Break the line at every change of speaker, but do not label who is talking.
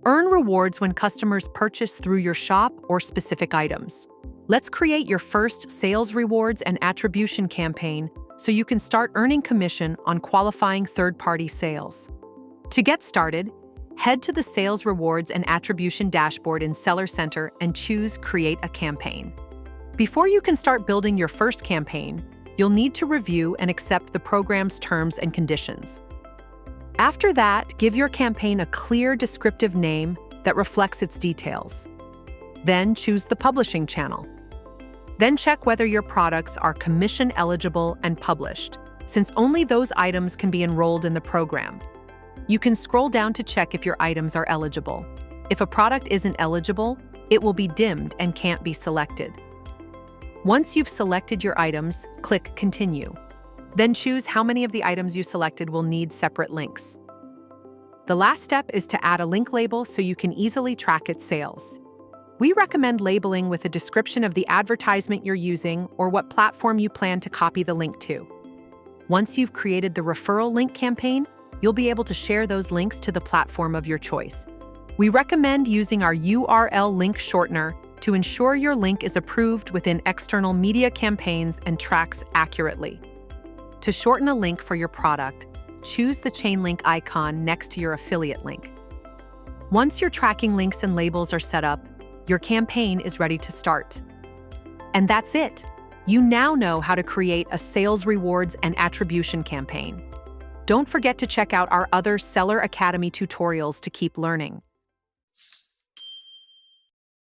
Earn rewards when customers purchase through your shop or specific items. Let's create your first sales rewards and attribution campaign so you can start earning commission on qualifying third-party sales. To get started, head to the Sales Rewards and Attribution dashboard in Seller Center and choose Create a Campaign. Before you can start building your first campaign, you'll need to review and accept the program's terms and conditions. After that, give your campaign a clear, descriptive name that reflects its details. Then choose the publishing channel. Then check whether your products are commission eligible and published, since only those items can be enrolled in the program. You can scroll down to check if your items are eligible. If a product isn't eligible, it will be dimmed and can't be selected. Once you've selected your items, click Continue. Then choose how many of the items you selected will need separate links. The last step is to add a link label so you can easily track its sales. We recommend labeling with a description of the advertisement you're using or what platform you plan to copy the link to. Once you've created the referral link campaign, you'll be able to share those links to the platform of your choice. We recommend using our URL link shortener to ensure your link is approved within external media campaigns and tracks accurately. To shorten a link for your product, choose the chain link icon next to your affiliate link. Once your tracking links and labels are set up, your campaign is ready to start. And that's it. You now know how to create a sales rewards and attribution campaign. Don't forget to check out our other Seller Academy tutorials to keep learning.